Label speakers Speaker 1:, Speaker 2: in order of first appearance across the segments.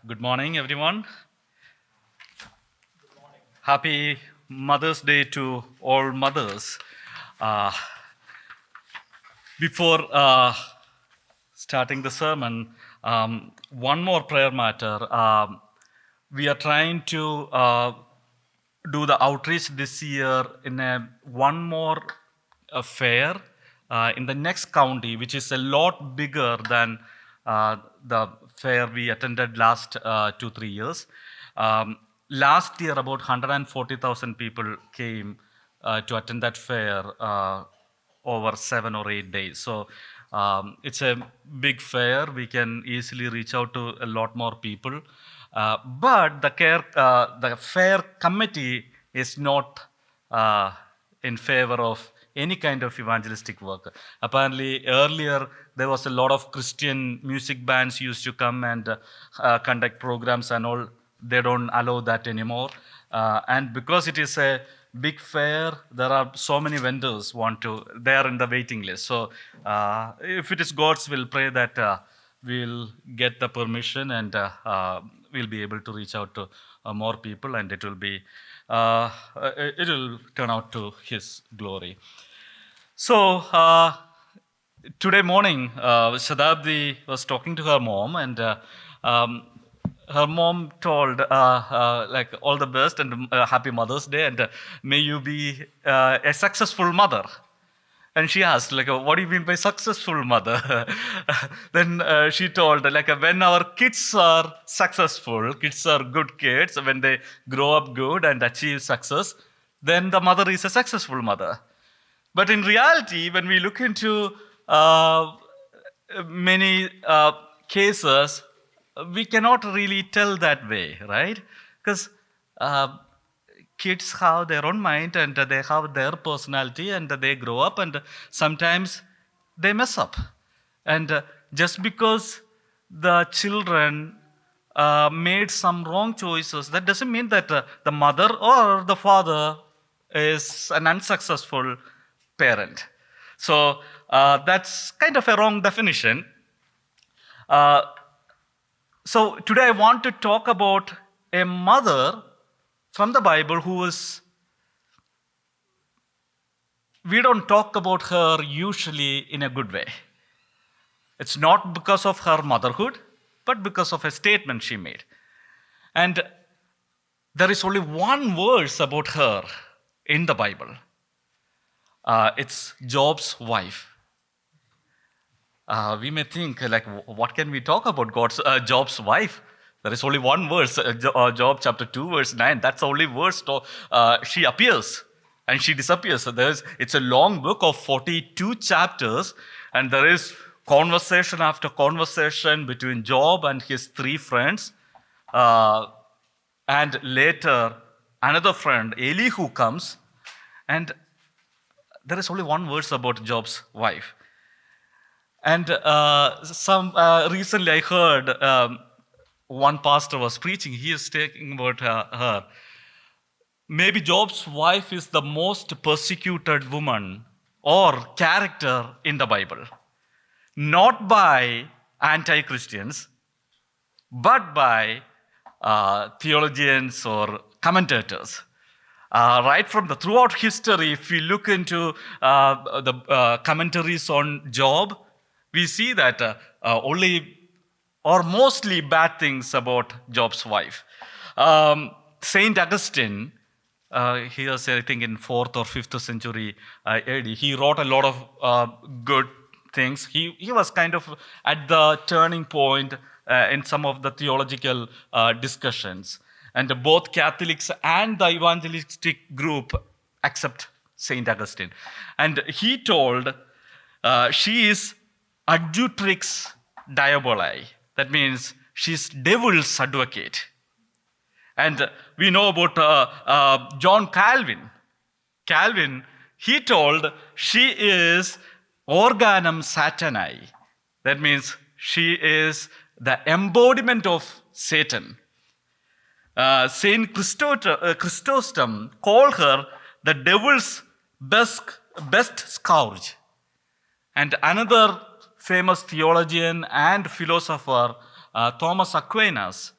Speaker 1: Good morning, everyone. Happy Mother's Day to all mothers. Uh, before starting the sermon, one more prayer matter. We are trying to do the outreach this year in one more fair in the next county, which is a lot bigger than the fair we attended last 2-3 years. Um, Last year, about 140,000 people came to attend that fair over 7 or 8 days. So it's a big fair. We can easily reach out to a lot more people. But the fair committee is not in favor of any kind of evangelistic work. Apparently, earlier there was a lot of Christian music bands used to come and conduct programs and all. They don't allow that anymore. And because it is a big fair, there are so many vendors they are in the waiting list. So if it is God's will, pray that we'll get the permission and we'll be able to reach out to more people, and it will turn out to His glory. So today morning, Shadabdi was talking to her mom, and her mom told like all the best and happy Mother's Day, and may you be a successful mother. And she asked, like, what do you mean by successful mother? Then she told, like, when our kids are successful, kids are good kids, when they grow up good and achieve success, then the mother is a successful mother. But in reality, when we look into many cases, we cannot really tell that way, right? Because kids have their own mind and they have their personality and they grow up and sometimes they mess up. And just because the children made some wrong choices, that doesn't mean that the mother or the father is an unsuccessful parent. So that's kind of a wrong definition. So today I want to talk about a mother from the Bible we don't talk about her usually in a good way. It's not because of her motherhood, but because of a statement she made. And there is only one verse about her in the Bible. It's Job's wife. We may think, like, what can we talk about Job's wife? There is only one verse, Job chapter 2, verse 9. That's the only verse. She appears and she disappears. So it's a long book of 42 chapters, and there is conversation after conversation between Job and his 3 friends. And later, another friend, Elihu, comes, and there is only one verse about Job's wife. And recently I heard one pastor was preaching. He is talking about her. Maybe Job's wife is the most persecuted woman or character in the Bible. Not by anti-Christians, but by theologians or commentators. Right from throughout history, if we look into the commentaries on Job, we see that only or mostly bad things about Job's wife. Saint Augustine, he was, I think, in 4th or 5th century AD. He wrote a lot of good things. He was kind of at the turning point in some of the theological discussions. And both Catholics and the evangelistic group accept Saint Augustine. And he told she is adjutrix diaboli. That means she's devil's advocate. And we know about John Calvin. Calvin, he told she is organum satanae. That means she is the embodiment of Satan. Saint Chrysostom called her the devil's best scourge. And another famous theologian and philosopher, Thomas Aquinas,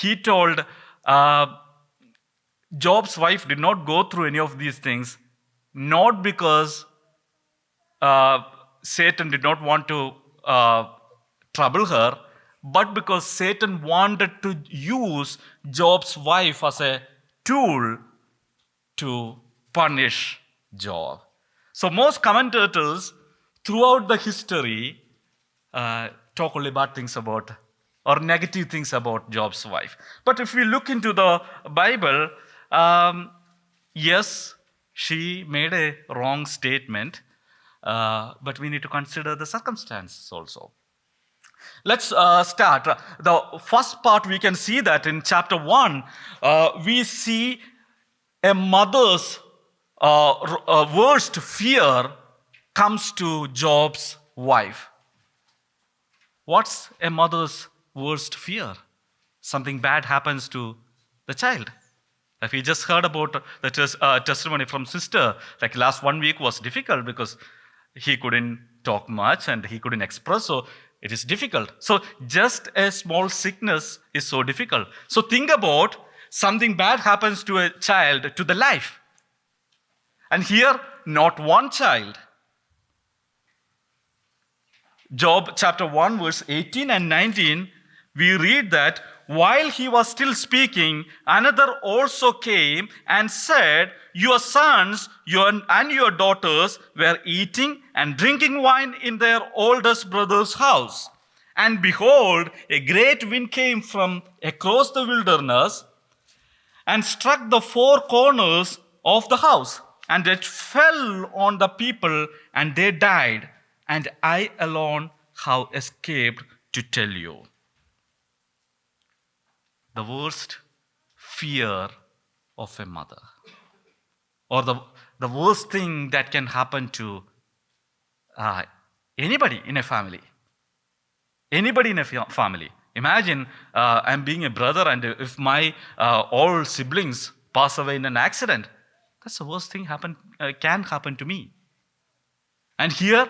Speaker 1: he told uh, Job's wife did not go through any of these things, not because uh, Satan did not want to trouble her, but because Satan wanted to use Job's wife as a tool to punish Job. So most commentators throughout the history talk only bad things about or negative things about Job's wife. But if we look into the Bible, yes, she made a wrong statement, but we need to consider the circumstances also. Let's start. The first part we can see that in chapter 1, we see a mother's worst fear comes to Job's wife. What's a mother's worst fear? Something bad happens to the child. Like we just heard about the testimony from sister. Like last 1 week was difficult because he couldn't talk much and he couldn't express. So it is difficult. So just a small sickness is so difficult. So think about something bad happens to a child, to the life. And here, not one child. Job chapter 1, verse 18 and 19, we read that while he was still speaking, another also came and said, your sons and your daughters were eating and drinking wine in their oldest brother's house. And behold, a great wind came from across the wilderness and struck the four corners of the house. And it fell on the people, and they died. And I alone have escaped to tell you. The worst fear of a mother, or the worst thing that can happen to anybody in a family. Anybody in a family. Imagine I'm being a brother, and if my all siblings pass away in an accident, that's the worst thing can happen to me. And here,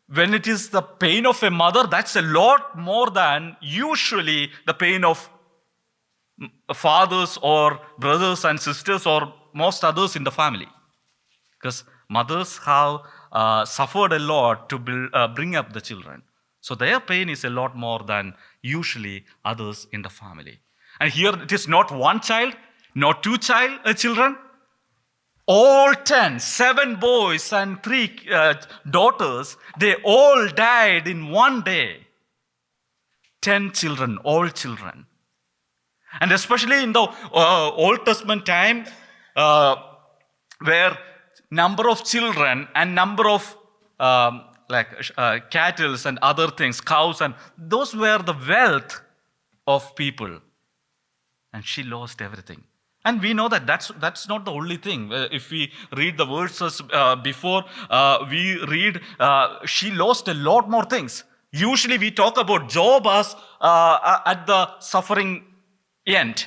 Speaker 1: when it is the pain of a mother, that's a lot more than usually the pain of fathers or brothers and sisters or most others in the family. Because mothers have suffered a lot to bring up the children. So their pain is a lot more than usually others in the family. And here it is not one child, not two children, all 10, 7 boys and 3 daughters, they all died in one day. 10 children, all children. And especially in the Old Testament time, where number of children and number of cattle and other things, cows, and those were the wealth of people. And she lost everything. And we know that that's not the only thing. If we read the verses before, we read she lost a lot more things. Usually we talk about Job as at the suffering end.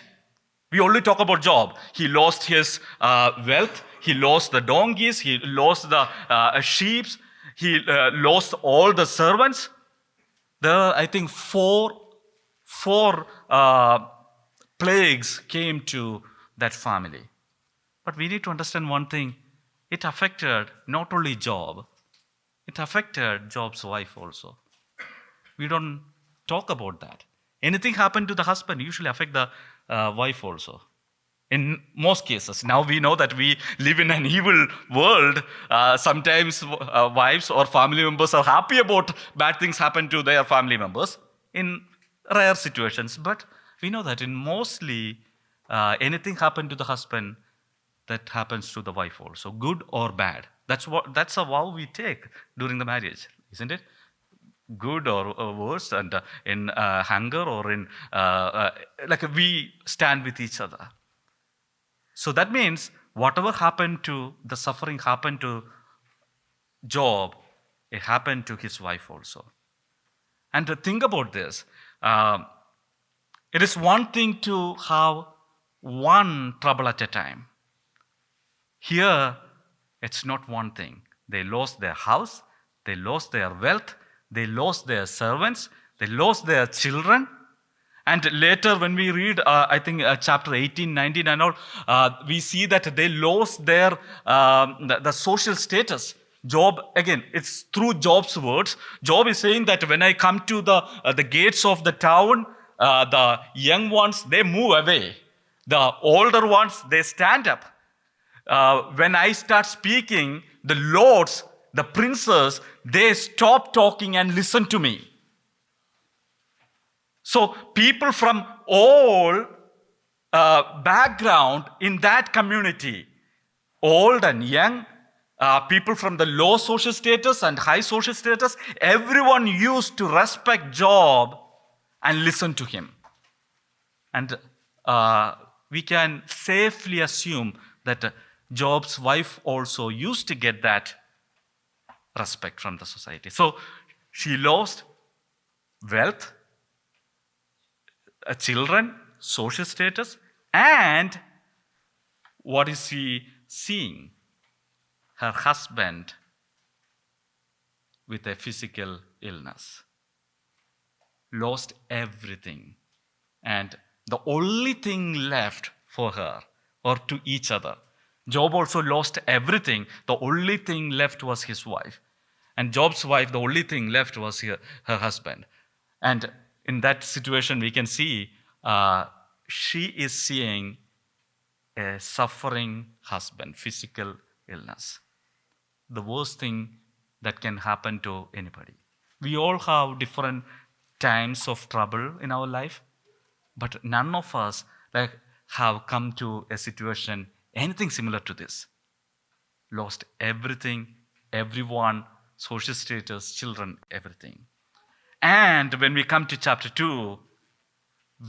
Speaker 1: We only talk about Job. He lost his wealth. He lost the donkeys. He lost the sheep. He lost all the servants. There are, I think, four plagues came to that family. But we need to understand one thing. It affected not only Job, it affected Job's wife also. We don't talk about that. Anything happened to the husband usually affect the wife also. In most cases. Now we know that we live in an evil world. Sometimes wives or family members are happy about bad things happen to their family members in rare situations. But we know that in mostly anything happen to the husband, that happens to the wife also, good or bad. That's a vow we take during the marriage, isn't it? Good or worse, and in hunger or in we stand with each other. So that means whatever happened to the suffering happened to Job, it happened to his wife also. And to think about this, it is one thing to have one trouble at a time. Here, it's not one thing. They lost their house, they lost their wealth, they lost their servants, they lost their children. And later when we read, I think chapter 18, 19 and all, we see that they lost their the social status. Job, again, it's through Job's words. Job is saying that when I come to the gates of the town, the young ones, they move away. The older ones, they stand up. When I start speaking, the lords, the princes, they stop talking and listen to me. So people from all background in that community, old and young, people from the low social status and high social status, everyone used to respect Job and listen to him. And we can safely assume that Job's wife also used to get that respect from the society. So she lost wealth, children, social status, and what is she seeing? Her husband with a physical illness. Lost everything. And the only thing left for her or to each other. Job also lost everything. The only thing left was his wife. And Job's wife, the only thing left was her husband. And in that situation, we can see she is seeing a suffering husband, physical illness. The worst thing that can happen to anybody. We all have different times of trouble in our life, but none of us have come to a situation, anything similar to this. Lost everything, everyone, social status, children, everything. And when we come to chapter 2,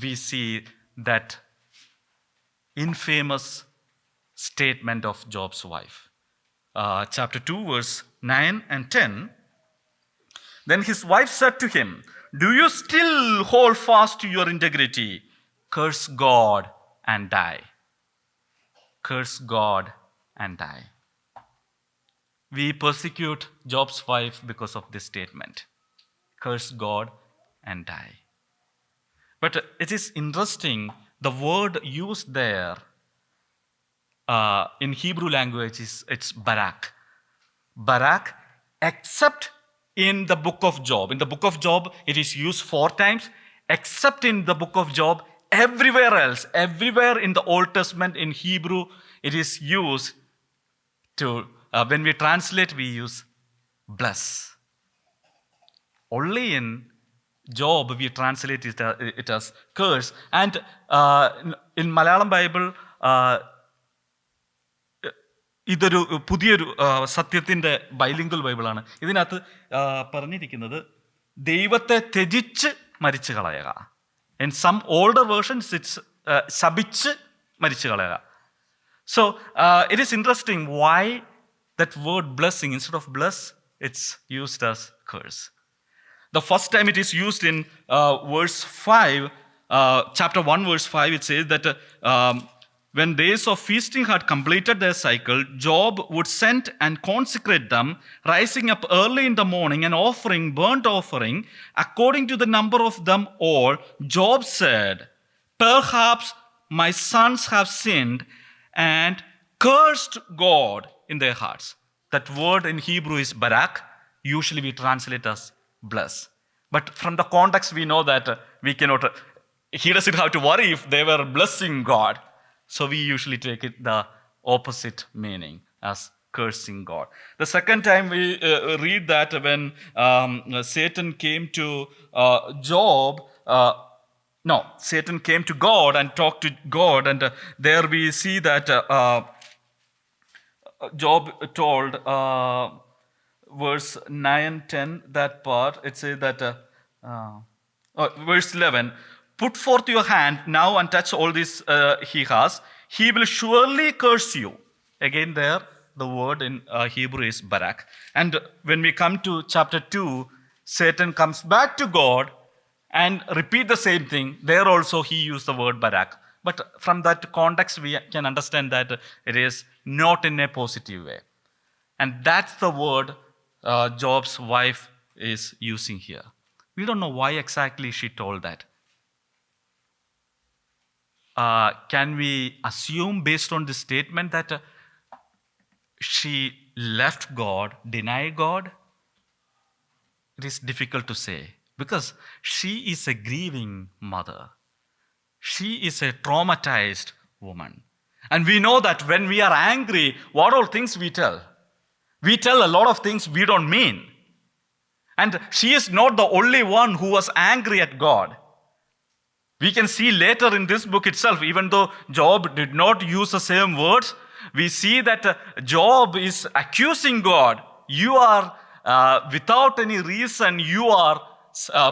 Speaker 1: we see that infamous statement of Job's wife. Chapter 2, verse 9 and 10. Then his wife said to him, "Do you still hold fast to your integrity? Curse God and die." Curse God and die. We persecute Job's wife because of this statement. Curse God and die. But it is interesting, the word used there in Hebrew language it's barak. Barak, except in the book of Job. In the book of Job, it is used 4 times, except in the book of Job, everywhere else, everywhere in the Old Testament in Hebrew, it is used to, when we translate, we use bless. Only in Job, we translate it as curse. And in Malayalam Bible, ഇതൊരു പുതിയൊരു സത്യത്തിൻ്റെ bilingual ബൈബിളാണ്. ഇതിനകത്ത് പറഞ്ഞിരിക്കുന്നത് ദൈവത്തെ ത്യജിച്ച് മരിച്ചു കളയുക. In some older versions, it's ശപിച്ച് മരിച്ചു കളയുക. So it is interesting why that word blessing, instead of bless, it's used as curse. The first time it is used in verse 5, chapter 1, verse 5, it says that when days of feasting had completed their cycle, Job would send and consecrate them, rising up early in the morning and offering burnt offering according to the number of them all. Job said, "Perhaps my sons have sinned and cursed God in their hearts." That word in Hebrew is barak. Usually we translate as bless. But from the context, we know that we cannot, he doesn't have to worry if they were blessing God. So we usually take it the opposite meaning as cursing God. The second time we read that when Satan came to Job, Satan came to God and talked to God, and there we see that Job told, verse 9, 10, that part, it says that, verse 11, "Put forth your hand now and touch all this he has. He will surely curse you." Again there, the word in Hebrew is barak. And when we come to chapter 2, Satan comes back to God and repeat the same thing. There also he used the word barak. But from that context, we can understand that it is not in a positive way. And that's the word Job's wife is using here. We don't know why exactly she told that. can we assume based on this statement that she left God, denied God? It is difficult to say because she is a grieving mother. She is a traumatized woman. And we know that when we are angry, what all things we tell? We tell a lot of things we don't mean. And she is not the only one who was angry at God. We can see later in this book itself, even though Job did not use the same words, we see that Job is accusing God. You are, without any reason, you are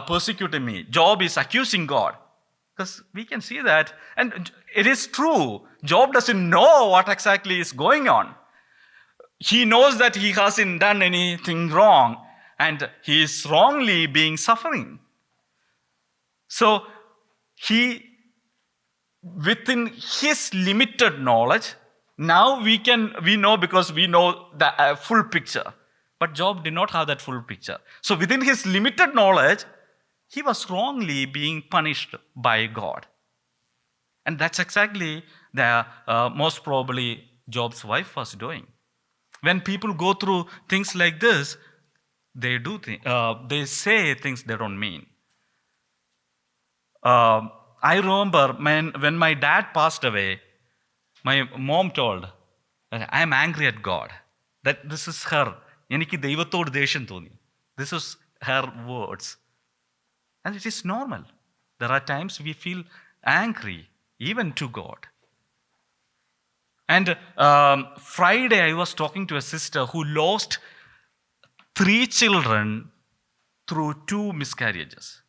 Speaker 1: persecuting me. Job is accusing God. Because we can see that. And it is true. Job doesn't know what exactly is going on. He knows that he hasn't done anything wrong. And he is wrongly being suffering. So, he, within his limited knowledge, now we know because we know the full picture. But Job did not have that full picture. So within his limited knowledge, he was wrongly being punished by God. And that's exactly the most probably Job's wife was doing. When people go through things like this, they say things they don't mean. I remember when my dad passed away, my mom told, I am angry at God. That this is her. എനിക്ക് ദൈവത്തോട് ദേഷ്യം തോന്നി. This is her words. And it is normal. There are times we feel angry, even to God. And Friday, I was talking to a sister who lost 3 children through 2 miscarriages.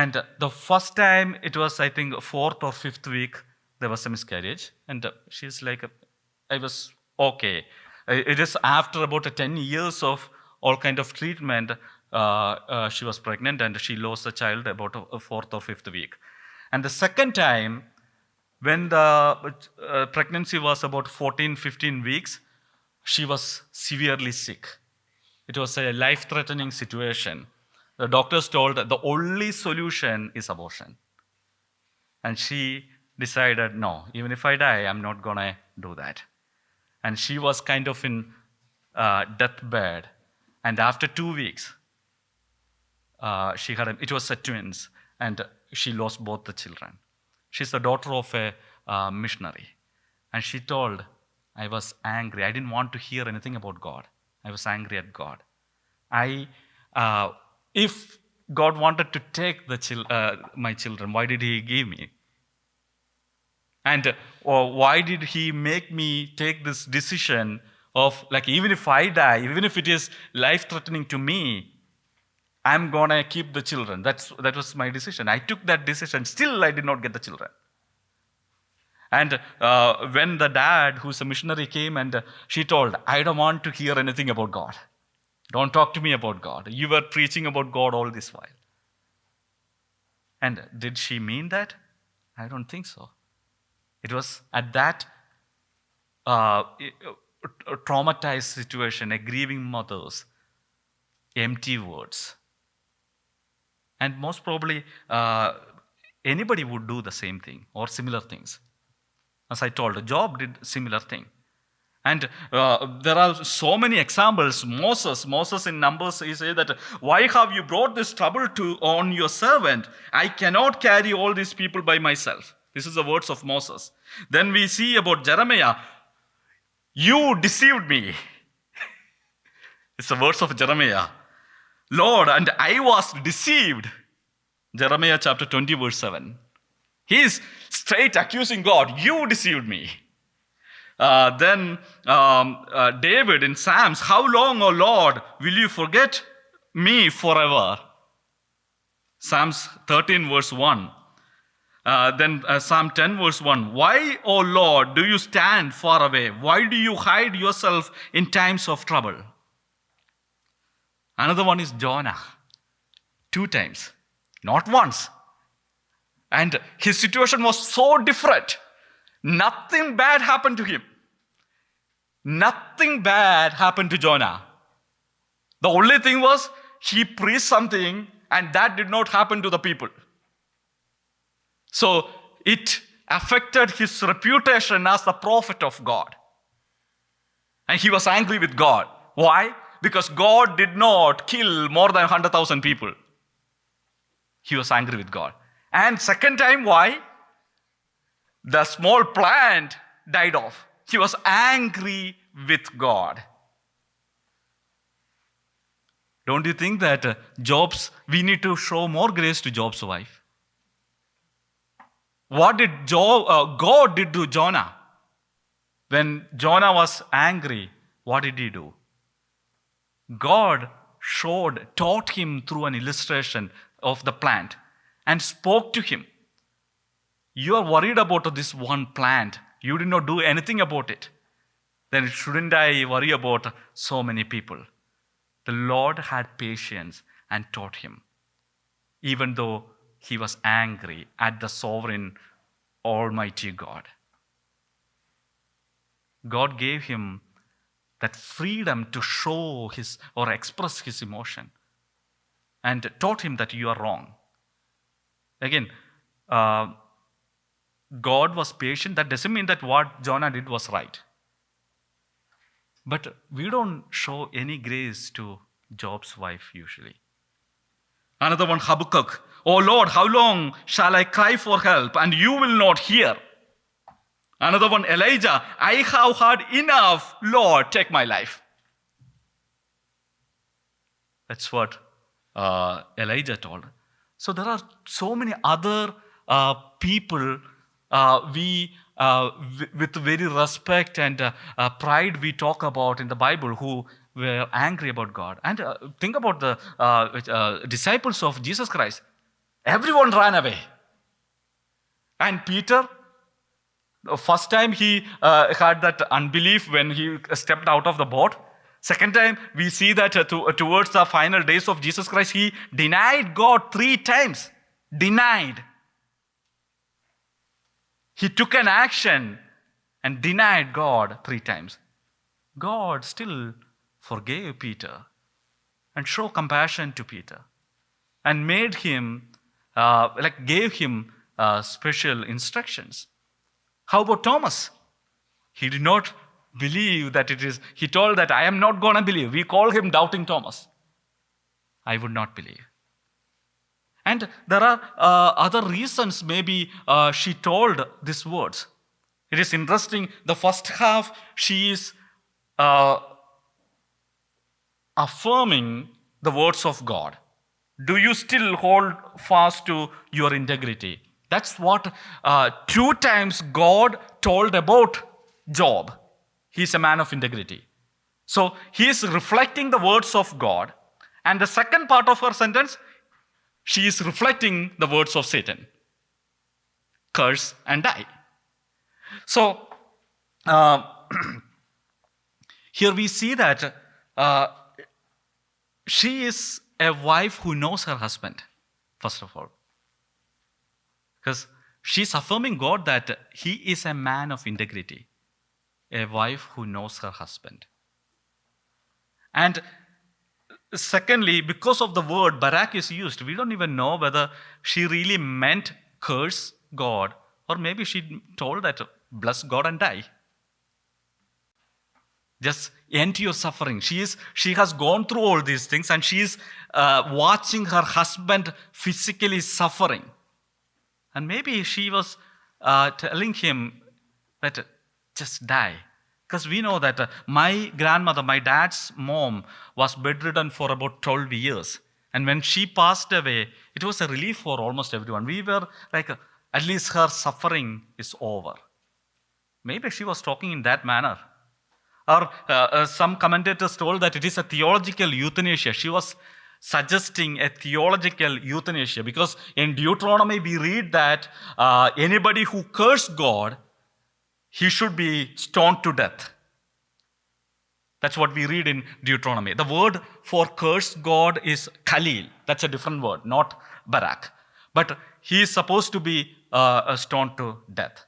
Speaker 1: And the first time, it was, I think, 4th or 5th week, there was a miscarriage. And she's like, I was okay. It is after about 10 years of all kind of treatment, she was pregnant and she lost the child about a 4th or 5th week. And the second time, when the pregnancy was about 14, 15 weeks, she was severely sick. It was a life-threatening situation. The doctors told that the only solution is abortion. And she decided, no, even if I die, I'm not going to do that. And she was kind of in deathbed. And after 2 weeks, it was a twins, and she lost both the children. She's the daughter of a missionary. And she told, I was angry. I didn't want to hear anything about God. I was angry at God. If God wanted to take my children, why did He give me? And why did He make me take this decision of, like, even if I die, even if it is life-threatening to me, I'm going to keep the children. That was my decision. I took that decision. Still, I did not get the children. And when the dad, who's a missionary, came and she told, I don't want to hear anything about God. Don't talk to me about God. You were preaching about God all this while. And did she mean that? I don't think so. It was at that traumatized situation, a grieving mother's empty words. And most probably, anybody would do the same thing or similar things. As I told, Job did similar thing. And there are so many examples. Moses in Numbers, he said that, why have you brought this trouble on your servant? I cannot carry all these people by myself. This is the words of Moses. Then we see about Jeremiah, you deceived me. It's the words of Jeremiah. Lord, and I was deceived. Jeremiah chapter 20, verse 7. He is straight accusing God. You deceived me. Then David in Psalms, how long, O Lord, will you forget me forever? Psalms 13, verse 1. Then Psalm 10, verse 1. Why, O Lord, do you stand far away? Why do you hide yourself in times of trouble? Another one is Jonah. 2 times. Not once. And his situation was so different. Nothing bad happened to him. Nothing bad happened to Jonah. The only thing was he preached something and that did not happen to the people. So it affected his reputation as the prophet of God. And he was angry with God. Why? Because God did not kill more than 100,000 people. He was angry with God. And second time, why? The small plant died off. He was angry with God. Don't you think that we need to show more grace to Job's wife? What did God did to Jonah? When Jonah was angry, what did he do? God taught him through an illustration of the plant and spoke to him. You are worried about this one plant. You did not do anything about it. Then shouldn't I worry about so many people? The Lord had patience and taught him, even though he was angry at the sovereign, almighty God. God gave him that freedom to show his or express his emotion and taught him that you are wrong. Again, God was patient. That doesn't mean that what Jonah did was right. But we don't show any grace to Job's wife usually. Another one, Habakkuk. Oh Lord, how long shall I cry for help and you will not hear? Another one, Elijah. I have heard enough. Lord, take my life. That's what Elijah told. So there are so many other people with very respect and pride we talk about in the Bible who were angry about God. And think about the disciples of Jesus Christ. Everyone ran away. And Peter, the first time he had that unbelief when he stepped out of the boat. Second time, we see that towards the final days of Jesus Christ, he denied God 3 times. Denied. He took an action and denied God 3 times. God still forgave Peter and showed compassion to Peter and made him, gave him special instructions. How about Thomas? He did not believe that it is, he told that I am not going to believe. We call him Doubting Thomas. I would not believe. And there are other reasons maybe she told these words. It is interesting, the first half she is affirming the words of God. Do you still hold fast to your integrity? That's what 2 times God told about Job. He's a man of integrity. So he is reflecting the words of God. And the second part of her sentence, she is reflecting the words of Satan. Curse and die. So here we see that she is a wife who knows her husband, first of all. Because she's affirming God that he is a man of integrity. A wife who knows her husband. And secondly, because of the word Barak is used, we don't even know whether she really meant curse God or maybe she told that bless God and die. Just end your suffering. She has gone through all these things and she is watching her husband physically suffering. And maybe she was telling him that just die. Because we know that my grandmother, my dad's mom, was bedridden for about 12 years. And when she passed away, it was a relief for almost everyone. We were like, at least her suffering is over. Maybe she was talking in that manner. Or some commentators told that it is a theological euthanasia. She was suggesting a theological euthanasia because in Deuteronomy we read that anybody who cursed God, he should be stoned to death. That's what we read in Deuteronomy. The word for curse God is Khalil. That's a different word, not Barak. But he is supposed to be stoned to death.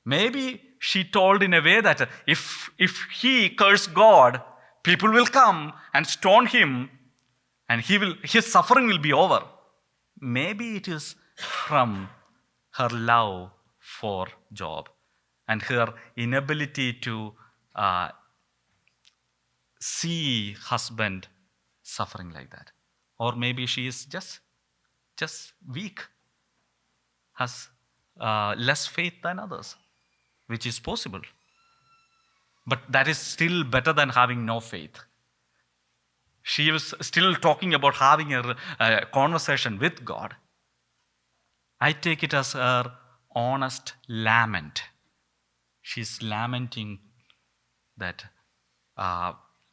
Speaker 1: Maybe she told in a way that if he cursed God, people will come and stone him and his suffering will be over. Maybe it is from her love for Job and her inability to uh, see husband suffering like that. Or maybe she is just weak, has less faith than others, which is possible. But that is still better than having no faith. She was still talking about having a conversation with God. I take it as her honest lament. She's lamenting that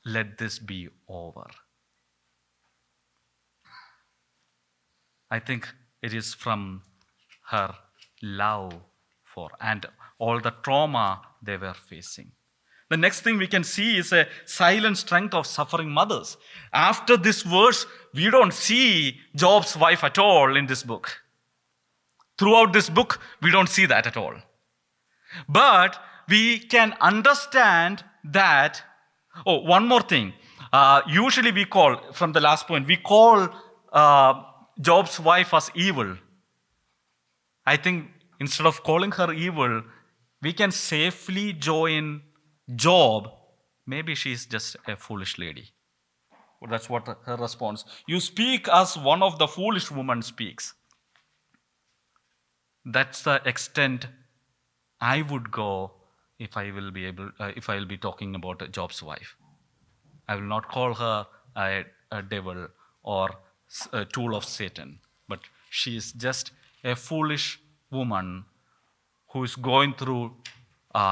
Speaker 1: let this be over. I think it is from her love for and all the trauma they were facing. The next thing we can see is a silent strength of suffering mothers. After this verse, we don't see Job's wife at all in this book. Throughout this book, we don't see that at all. But we can understand that. Oh, one more thing. Usually we call, from the last point, we call Job's wife as evil. I think instead of calling her evil, we can safely join Job. Maybe she's just a foolish lady. That's what her response. You speak as one of the foolish women speaks. That's the extent I would go if I will be talking about Job's wife. I will not call her a devil or a tool of Satan, but she is just a foolish woman who is going through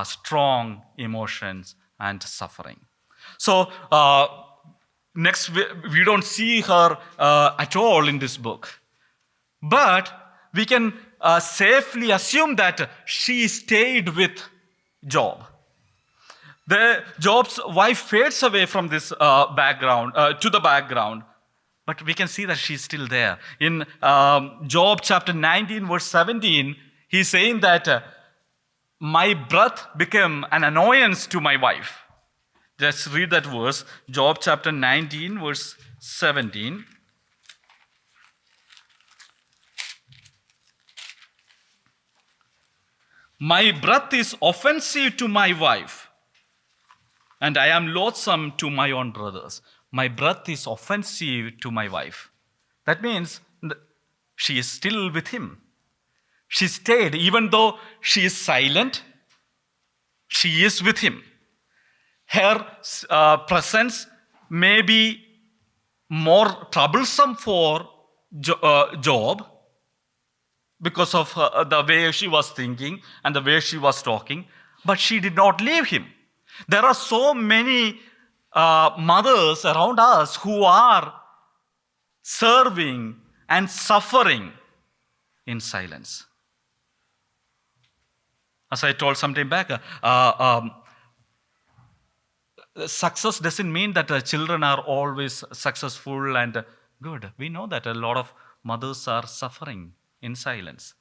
Speaker 1: strong emotions and suffering. So next, we don't see her at all in this book, but we can safely assume that she stayed with Job. Job's wife fades away from this background to the background, but we can see that she's still there. In Job chapter 19, verse 17, he's saying that my breath became an annoyance to my wife. Just read that verse, Job chapter 19, verse 17. My breath is offensive to my wife, and I am loathsome to my own brothers. My breath is offensive to my wife. That means she is still with him. She stayed, even though she is silent, she is with him. Her presence may be more troublesome for Job because of the way she was thinking and the way she was talking, but she did not leave him. There are so many mothers around us who are serving and suffering in silence. As I told some time back, success doesn't mean that the children are always successful and good. We know that a lot of mothers are suffering in silence,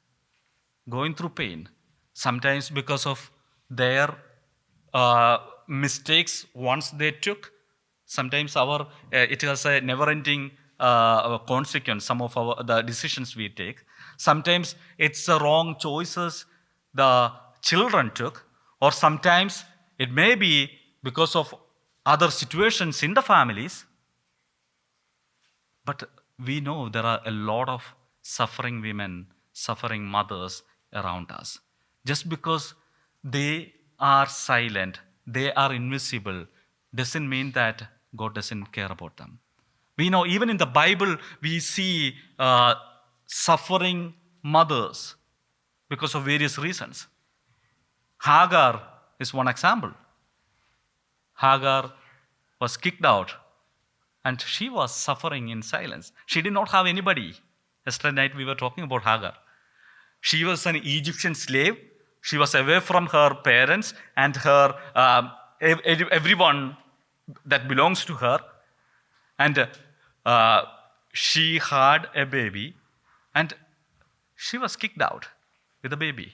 Speaker 1: going through pain, sometimes because of their mistakes once they took. Sometimes it has a never-ending consequence, some of the decisions we take. Sometimes it's the wrong choices the children took, or sometimes it may be because of other situations in the families. But we know there are a lot of suffering women, suffering mothers around us. Just because they are silent, they are invisible, doesn't mean that God doesn't care about them. We know even in the Bible, we see suffering mothers because of various reasons. Hagar is one example. Hagar was kicked out and she was suffering in silence. She did not have anybody. Yesterday night we were talking about Hagar. She was an Egyptian slave. She was away from her parents and her everyone that belongs to her. And she had a baby and she was kicked out with a baby.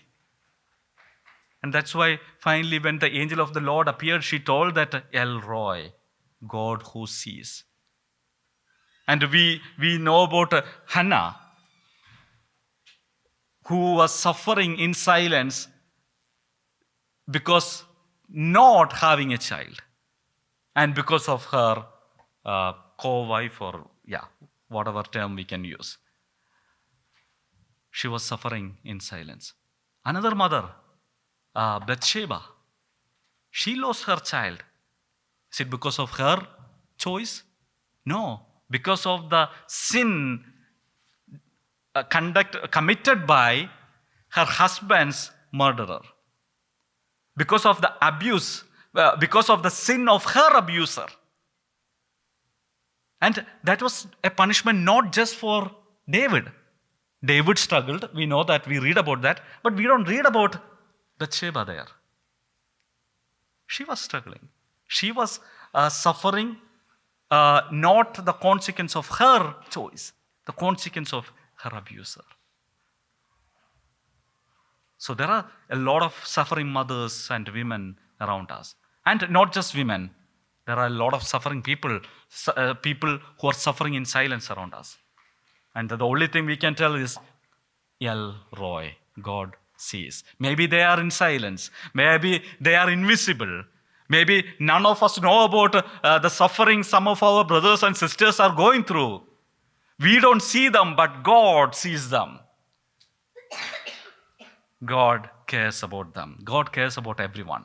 Speaker 1: And that's why finally when the angel of the Lord appeared, she told that El Roy, God who sees. And we know about Hannah. who was suffering in silence because not having a child and because of her co-wife, or whatever term we can use. She was suffering in silence. Another mother, Bathsheba, she lost her child. Is it because of her choice? No, because of the sin committed by her husband's murderer. Because of the abuse, because of the sin of her abuser. And that was a punishment not just for David. David struggled, we know that, we read about that, but we don't read about Bathsheba there. She was struggling. She was suffering not the consequence of her choice, the consequence of her abuser. So there are a lot of suffering mothers and women around us. And not just women. There are a lot of suffering people, people who are suffering in silence around us. And the only thing we can tell is, El Roy, God sees. Maybe they are in silence. Maybe they are invisible. Maybe none of us know about the suffering some of our brothers and sisters are going through. We don't see them, but God sees them. God cares about them. God cares about everyone.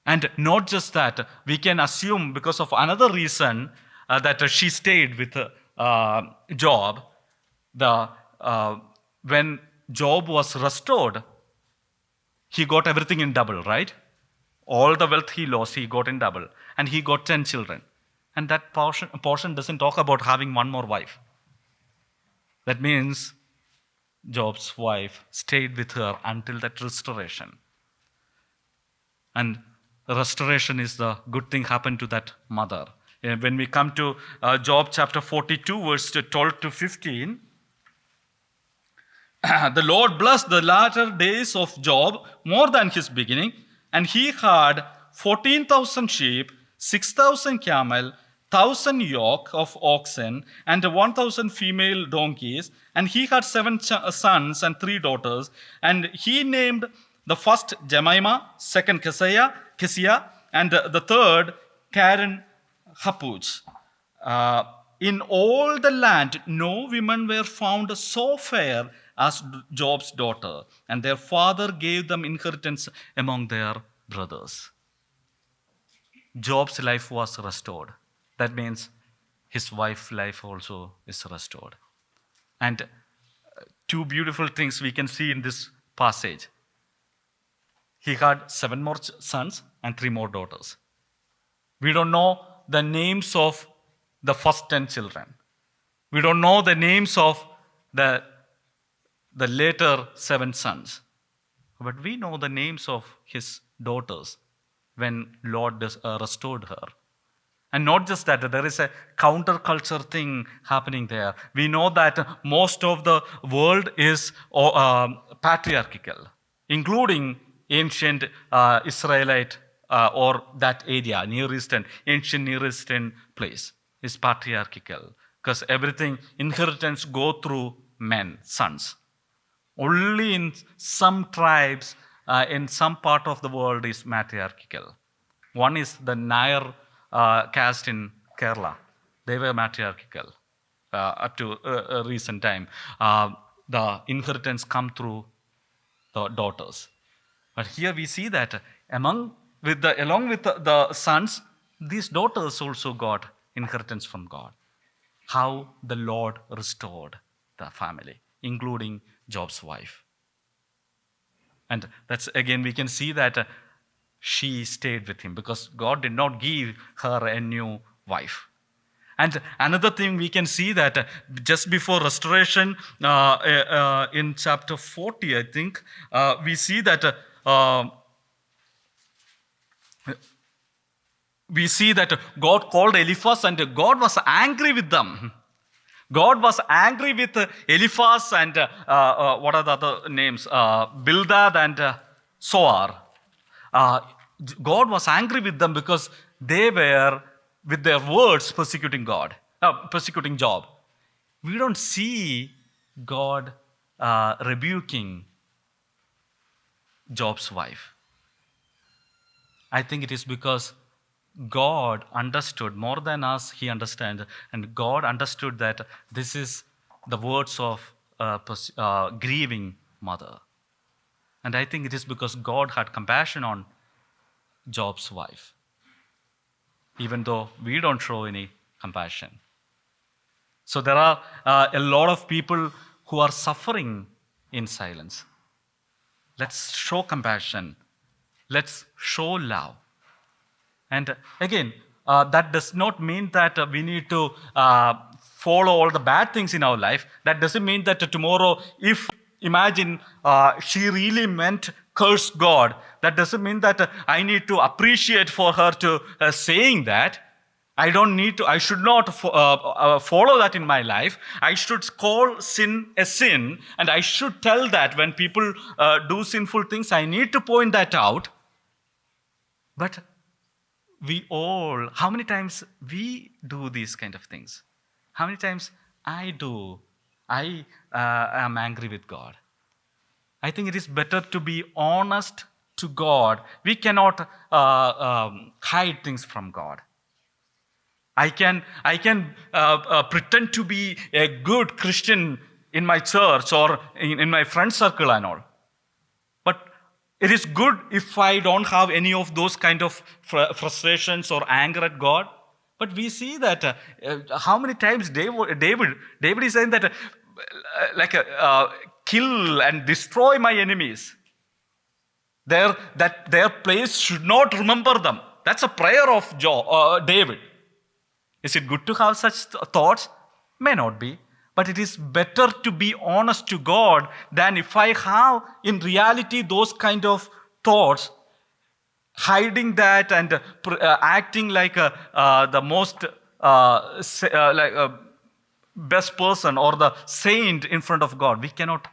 Speaker 1: And not just that, we can assume because of another reason that she stayed with Job. When Job was restored, he got everything in double, right? All the wealth he lost, he got in double. And he got 10 children. And that portion doesn't talk about having one more wife. That means Job's wife stayed with her until that restoration. And restoration is the good thing happened to that mother. When we come to Job chapter 42, verse 12 to 15, the Lord blessed the latter days of Job more than his beginning, and he had 14,000 sheep, 6,000 camel, 1,000 yoke of oxen, and 1,000 female donkeys. And he had 7 sons and 3 daughters. And he named the first Jemima, second Keziah, and the third Karen Happuch. In all the land, no women were found so fair as Job's daughter, and their father gave them inheritance among their brothers. Job's life was restored. That means his wife's life also is restored. And 2 beautiful things we can see in this passage. He had 7 more sons and 3 more daughters. We don't know the names of the first 10 children. We don't know the names of the later 7 sons. But we know the names of his daughters when Lord restored her. And not just that, there is a counterculture thing happening there. We know that most of the world is patriarchal, including ancient Israelite or that area, ancient Near Eastern place is patriarchal. Because everything, inheritance go through men, sons. Only in some tribes, in some part of the world is matriarchal. One is the Nair caste in Kerala. They were matriarchal up to a recent time. The inheritance come through the daughters. But here we see that along with the sons, these daughters also got inheritance from God. How the Lord restored the family, including Job's wife. And that's again, we can see that she stayed with him because God did not give her a new wife. And another thing we can see that just before restoration, in chapter 40, I think, we see that God called Eliphaz and God was angry with them. God was angry with Eliphaz and what are the other names? Bildad and Soar. God was angry with them because they were, with their words, persecuting Job. We don't see God rebuking Job's wife? I think it is because God understood more than us, He understands, and God understood that this is the words of grieving mother. And I think it is because God had compassion on Job's wife, even though we don't show any compassion. So there are a lot of people who are suffering in silence. Let's show compassion. Let's show love. And again, that does not mean that we need to follow all the bad things in our life. That doesn't mean that tomorrow, if imagine she really meant curse God, that doesn't mean that I need to appreciate for her to saying that. I should not follow that in my life. I should call sin a sin, and I should tell that when people do sinful things, I need to point that out. But how many times we do these kind of things? How many times I am angry with God? I think it is better to be honest to God. We cannot hide things from God. I can pretend to be a good Christian in my church or in my friend circle and all. But it is good if I don't have any of those kind of frustrations or anger at God. But we see that how many times David is saying that kill and destroy my enemies. Their place should not remember them. That's a prayer of David. Is it good to have such thoughts? May not be. But it is better to be honest to God than if I have in reality those kind of thoughts, hiding that and acting like the most best person or the saint in front of God. We cannot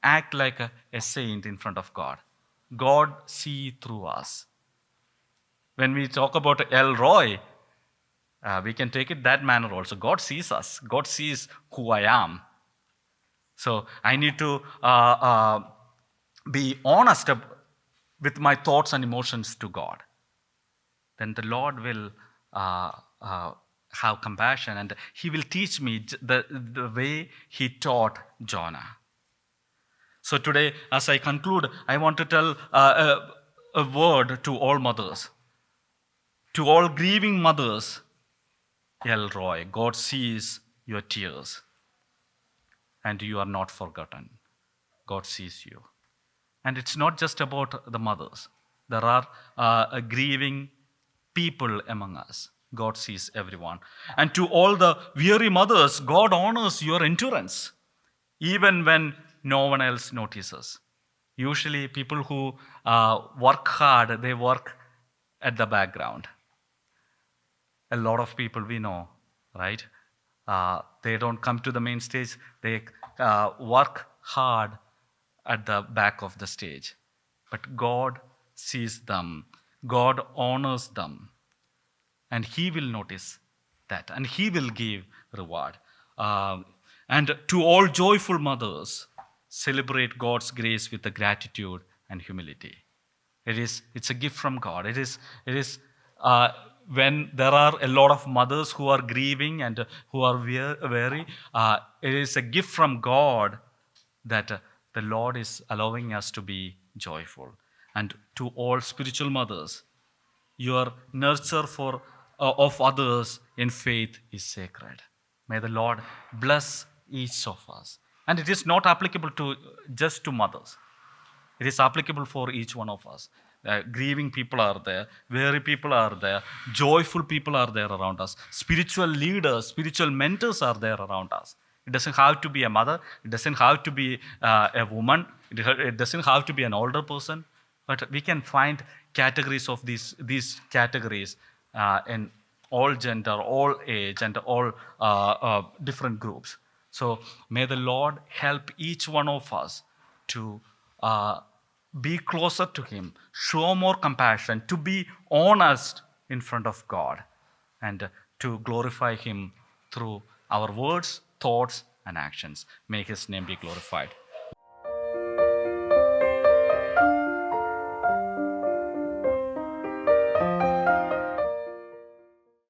Speaker 1: act like a saint in front of God. God sees through us. When we talk about Elroy, we can take it that manner also. God sees us. God sees who I am. So I need to be honest with my thoughts and emotions to God. Then the Lord will have compassion and He will teach me the way He taught Jonah. So today, as I conclude, I want to tell a word to all mothers, to all grieving mothers. Elroy, God sees your tears and you are not forgotten. God sees you. And it's not just about the mothers. There are grieving people among us. God sees everyone. And to all the weary mothers, God honors your endurance, even when no one else notices. Usually people who work hard, they work at the background. A lot of people we know, right? They don't come to the main stage. They work hard at the back of the stage. But God sees them. God honors them. And He will notice that. And He will give reward. And to all joyful mothers, celebrate God's grace with the gratitude and humility. It's a gift from God. It is when there are a lot of mothers who are grieving and who are weary, it is a gift from God that the Lord is allowing us to be joyful. And to all spiritual mothers, your nurture of others in faith is sacred. May the Lord bless each of us. And it is not applicable just to mothers. It is applicable for each one of us. Grieving people are there, weary people are there, joyful people are there around us, spiritual leaders, spiritual mentors are there around us. It doesn't have to be a mother, it doesn't have to be a woman, it doesn't have to be an older person, but we can find categories of these categories in all gender, all age, and all different groups. So may the Lord help each one of us to be closer to Him, show more compassion, to be honest in front of God, and to glorify Him through our words, thoughts, and actions. May His name be glorified.